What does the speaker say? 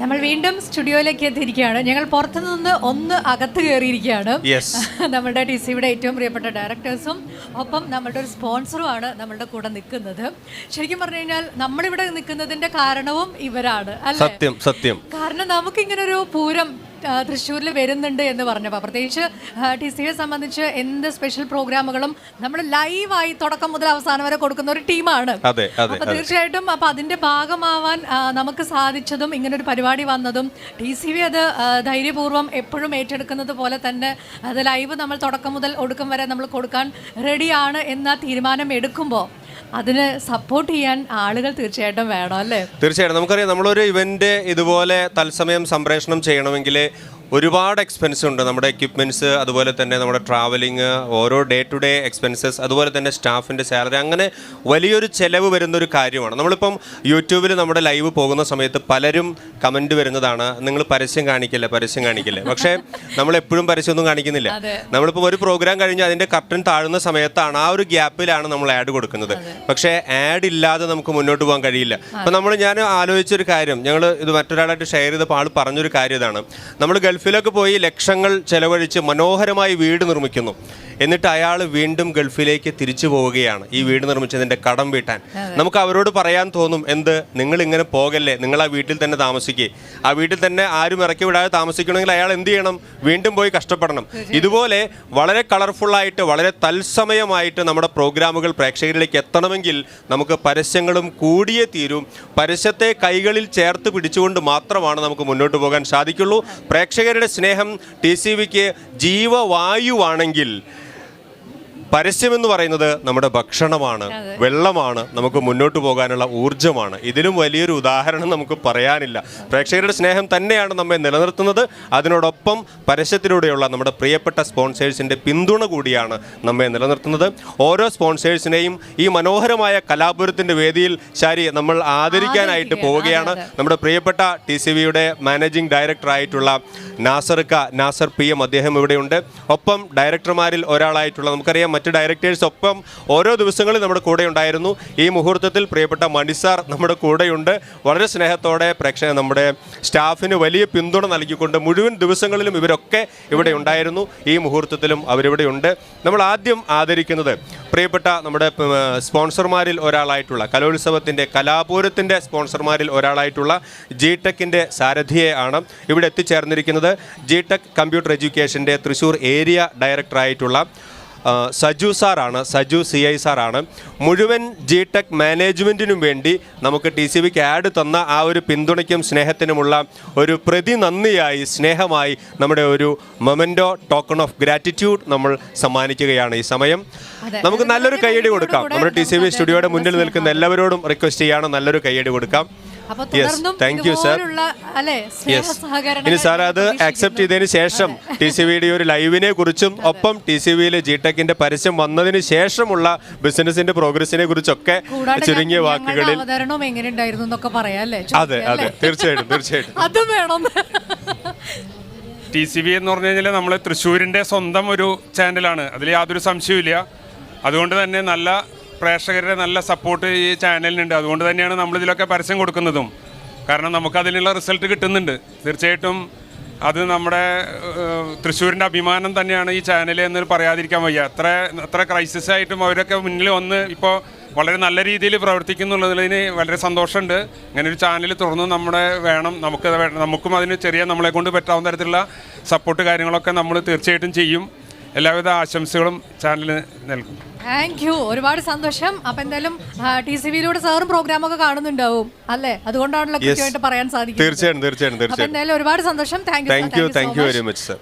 നമ്മൾ വീണ്ടും സ്റ്റുഡിയോയിലേക്ക് എത്തിയിരിക്കുകയാണ്. ഞങ്ങൾ പുറത്തുനിന്ന് ഒന്ന് അകത്ത് കയറിയിരിക്കുകയാണ്. നമ്മുടെ TCVയുടെ ഏറ്റവും പ്രിയപ്പെട്ട ഡയറക്ടേഴ്സും ഒപ്പം നമ്മളുടെ ഒരു സ്പോൺസറുമാണ് നമ്മളുടെ കൂടെ നിൽക്കുന്നത്. ശരിക്കും പറഞ്ഞു കഴിഞ്ഞാൽ നമ്മളിവിടെ നിൽക്കുന്നതിന്റെ കാരണവും ഇവരാണ് അല്ലേ? സത്യം സത്യം. കാരണം നമുക്കിങ്ങനെ ഒരു പൂരം തൃശ്ശൂരിൽ വരുന്നുണ്ട് എന്ന് പറഞ്ഞപ്പോൾ പ്രത്യേകിച്ച് TCVയെ സംബന്ധിച്ച് എന്ത് സ്പെഷ്യൽ പ്രോഗ്രാമുകളും നമ്മൾ ലൈവായി തുടക്കം മുതൽ അവസാനം വരെ കൊടുക്കുന്ന ഒരു ടീമാണ്. അപ്പൊ തീർച്ചയായിട്ടും അപ്പൊ അതിന്റെ ഭാഗമാവാൻ നമുക്ക് സാധിച്ചതും ഇങ്ങനൊരു പരിപാടി വന്നതും TCV അത് ധൈര്യപൂർവ്വം എപ്പോഴും ഏറ്റെടുക്കുന്നത് പോലെ തന്നെ അത് ലൈവ് നമ്മൾ തുടക്കം മുതൽ ഒടുക്കം വരെ നമ്മൾ കൊടുക്കാൻ റെഡിയാണ് എന്ന തീരുമാനം എടുക്കുമ്പോൾ അതിന് സപ്പോർട്ട് ചെയ്യാൻ ആളുകൾ തീർച്ചയായിട്ടും വേണം അല്ലേ? തീർച്ചയായിട്ടും. നമുക്കറിയാം, നമ്മളൊരു ഇവന്റ് ഇതുപോലെ തത്സമയം സംപ്രേഷണം ചെയ്യണമെങ്കിൽ ഒരുപാട് എക്സ്പെൻസ് ഉണ്ട്. നമ്മുടെ എക്യുപ്മെൻറ്റ്സ്, അതുപോലെ തന്നെ നമ്മുടെ ട്രാവലിങ്, ഓരോ ഡേ ടു ഡേ എക്സ്പെൻസസ്, അതുപോലെ തന്നെ സ്റ്റാഫിൻ്റെ സാലറി, അങ്ങനെ വലിയൊരു ചിലവ് വരുന്നൊരു കാര്യമാണ്. നമ്മളിപ്പം യൂട്യൂബിൽ നമ്മുടെ ലൈവ് പോകുന്ന സമയത്ത് പലരും കമൻറ്റ് വരുന്നതാണ്, നിങ്ങൾ പരസ്യം കാണിക്കില്ല. പക്ഷേ നമ്മളെപ്പോഴും പരസ്യമൊന്നും കാണിക്കുന്നില്ല. നമ്മളിപ്പോൾ ഒരു പ്രോഗ്രാം കഴിഞ്ഞ് അതിൻ്റെ കർട്ടൻ താഴുന്ന സമയത്താണ്, ആ ഒരു ഗ്യാപ്പിലാണ് നമ്മൾ ആഡ് കൊടുക്കുന്നത്. പക്ഷേ ആഡ് ഇല്ലാതെ നമുക്ക് മുന്നോട്ട് പോകാൻ കഴിയില്ല. അപ്പം ഞാൻ ആലോചിച്ചൊരു കാര്യം, ഞങ്ങൾ ഇത് മറ്റൊരാളായിട്ട് ഷെയർ ചെയ്തപ്പോൾ ആൾ പറഞ്ഞൊരു കാര്യം ഇതാണ്. നമ്മൾ ഗൾഫിലൊക്കെ പോയി ലക്ഷങ്ങൾ ചെലവഴിച്ച് മനോഹരമായി വീട് നിർമ്മിക്കുന്നു, എന്നിട്ട് അയാൾ വീണ്ടും ഗൾഫിലേക്ക് തിരിച്ചു പോവുകയാണ് ഈ വീട് നിർമ്മിച്ചതിൻ്റെ കടം വീട്ടാൻ. നമുക്ക് അവരോട് പറയാൻ തോന്നും, എന്ത്, നിങ്ങൾ ഇങ്ങനെ പോകല്ലേ, നിങ്ങൾ ആ വീട്ടിൽ തന്നെ താമസിക്കുക. ആ വീട്ടിൽ തന്നെ ആരും ഇറക്കി വിടാതെ താമസിക്കണമെങ്കിൽ അയാൾ എന്ത് ചെയ്യണം? വീണ്ടും പോയി കഷ്ടപ്പെടണം. ഇതുപോലെ വളരെ കളർഫുള്ളായിട്ട്, വളരെ തത്സമയമായിട്ട് നമ്മുടെ പ്രോഗ്രാമുകൾ പ്രേക്ഷകരിലേക്ക് എത്തണമെങ്കിൽ നമുക്ക് പരസ്യങ്ങളും കൂടിയേ തീരും. പരസ്യത്തെ കൈകളിൽ ചേർത്ത് പിടിച്ചുകൊണ്ട് മാത്രമാണ് നമുക്ക് മുന്നോട്ട് പോകാൻ സാധിക്കുള്ളൂ. പ്രേക്ഷകരുടെ സ്നേഹം TCVക്ക് ജീവവായുവാണെങ്കിൽ പരസ്യമെന്ന് പറയുന്നത് നമ്മുടെ ഭക്ഷണമാണ്, വെള്ളമാണ്, നമുക്ക് മുന്നോട്ട് പോകാനുള്ള ഊർജ്ജമാണ്. ഇതിലും വലിയൊരു ഉദാഹരണം നമുക്ക് പറയാനില്ല. പ്രേക്ഷകരുടെ സ്നേഹം തന്നെയാണ് നമ്മെ നിലനിർത്തുന്നത്. അതിനോടൊപ്പം പരസ്യത്തിലൂടെയുള്ള നമ്മുടെ പ്രിയപ്പെട്ട സ്പോൺസേഴ്സിൻ്റെ പിന്തുണ കൂടിയാണ് നമ്മെ നിലനിർത്തുന്നത്. ഓരോ സ്പോൺസേഴ്സിനെയും ഈ മനോഹരമായ കലാപുരത്തിൻ്റെ വേദിയിൽ നമ്മൾ ആദരിക്കാനായിട്ട് പോവുകയാണ്. നമ്മുടെ പ്രിയപ്പെട്ട TCVയുടെ മാനേജിംഗ് ഡയറക്ടറായിട്ടുള്ള നാസർ PM അദ്ദേഹം ഇവിടെയുണ്ട്. ഒപ്പം ഡയറക്ടർമാരിൽ ഒരാളായിട്ടുള്ള, നമുക്കറിയാം, മറ്റ് ഡയറക്ടേഴ്സ് ഒപ്പം ഓരോ ദിവസങ്ങളിൽ നമ്മുടെ കൂടെ ഉണ്ടായിരുന്നു. ഈ മുഹൂർത്തത്തിൽ പ്രിയപ്പെട്ട മണിസാർ നമ്മുടെ കൂടെയുണ്ട്. വളരെ സ്നേഹത്തോടെ നമ്മുടെ സ്റ്റാഫിന് വലിയ പിന്തുണ നൽകിക്കൊണ്ട് മുഴുവൻ ദിവസങ്ങളിലും ഇവരൊക്കെ ഇവിടെ ഉണ്ടായിരുന്നു. ഈ മുഹൂർത്തത്തിലും അവരിവിടെയുണ്ട്. നമ്മൾ ആദ്യം ആദരിക്കുന്നത് പ്രിയപ്പെട്ട നമ്മുടെ സ്പോൺസർമാരിൽ ഒരാളായിട്ടുള്ള, കലോത്സവത്തിൻ്റെ, കലാപൂരത്തിൻ്റെ സ്പോൺസർമാരിൽ ഒരാളായിട്ടുള്ള GTECൻ്റെ സാരഥിയെ ആണ്. ഇവിടെ എത്തിച്ചേർന്നിരിക്കുന്നത് GTEC കമ്പ്യൂട്ടർ എഡ്യൂക്കേഷൻ്റെ തൃശ്ശൂർ ഏരിയ ഡയറക്ടറായിട്ടുള്ള സജു സാറാണ്. സജു CI സാറാണ്. മുഴുവൻ GTEC മാനേജ്മെൻറ്റിനും വേണ്ടി നമുക്ക് TCVക്ക് ആഡ് തന്ന ആ ഒരു പിന്തുണയ്ക്കും സ്നേഹത്തിനുമുള്ള ഒരു പ്രതിനന്ദിയായി, സ്നേഹമായി നമ്മുടെ ഒരു മൊമെൻറ്റോ ടോക്കൺ ഓഫ് ഗ്രാറ്റിറ്റ്യൂഡ് നമ്മൾ സമ്മാനിക്കുകയാണ് ഈ സമയം. നമുക്ക് നല്ലൊരു കയ്യടി കൊടുക്കാം. നമ്മുടെ TCV സ്റ്റുഡിയോയുടെ മുന്നിൽ നിൽക്കുന്ന എല്ലാവരോടും റിക്വസ്റ്റ് ചെയ്യാണ്, നല്ലൊരു കയ്യടി കൊടുക്കാം. Thank you sir. ഇനി സാർ അത് ആക്സെപ്റ്റ് ചെയ്തതിന് ശേഷം TCVയുടെ ഒരു ലൈവിനെ കുറിച്ചും ഒപ്പം TCVയിൽ GTECന്റെ പരസ്യം വന്നതിന് ശേഷമുള്ള ബിസിനസിന്റെ പ്രോഗ്രസിനെ കുറിച്ചൊക്കെ ചുരുങ്ങിയ വാക്കുകളിൽ. അതെ, തീർച്ചയായിട്ടും അതും വേണം. TCV എന്ന് പറഞ്ഞു കഴിഞ്ഞാൽ നമ്മൾ തൃശ്ശൂരിൻ്റെ സ്വന്തം ഒരു ചാനലാണ്, അതിൽ യാതൊരു സംശയവുമില്ല. അതുകൊണ്ട് തന്നെ നല്ല പ്രേക്ഷകരുടെ നല്ല സപ്പോർട്ട് ഈ ചാനലിനുണ്ട്. അതുകൊണ്ട് തന്നെയാണ് നമ്മളിതിലൊക്കെ പരസ്യം കൊടുക്കുന്നതും. കാരണം നമുക്കതിനുള്ള റിസൾട്ട് കിട്ടുന്നുണ്ട്. തീർച്ചയായിട്ടും അത് നമ്മുടെ തൃശ്ശൂരിൻ്റെ അഭിമാനം തന്നെയാണ് ഈ ചാനൽ എന്ന് പറയാതിരിക്കാൻ വയ്യ. എത്ര ക്രൈസിസ് ആയിട്ടും അവരൊക്കെ മുന്നിൽ വന്ന് ഇപ്പോൾ വളരെ നല്ല രീതിയിൽ പ്രവർത്തിക്കുന്നുള്ളതിന് വളരെ സന്തോഷമുണ്ട്. ഇങ്ങനെ ഒരു ചാനൽ തുറന്ന് നമുക്കും അതിന് നമ്മളെ കൊണ്ട് പറ്റാവുന്ന തരത്തിലുള്ള സപ്പോർട്ട് കാര്യങ്ങളൊക്കെ നമ്മൾ തീർച്ചയായിട്ടും ചെയ്യും. എല്ലാവിധ ആശംസകളും ചാനലിന് നൽകും. താങ്ക് യു, ഒരുപാട് സന്തോഷം. അപ്പൊ എന്തായാലും TCVയിലൂടെ സാറും പ്രോഗ്രാമൊക്കെ കാണുന്നുണ്ടാവും അല്ലേ? അതുകൊണ്ടാണല്ലോ കൃത്യമായിട്ട് പറയാൻ സാധിക്കും. തീർച്ചയായിട്ടും. എന്തായാലും ഒരുപാട് സന്തോഷം. Thank you very much sir.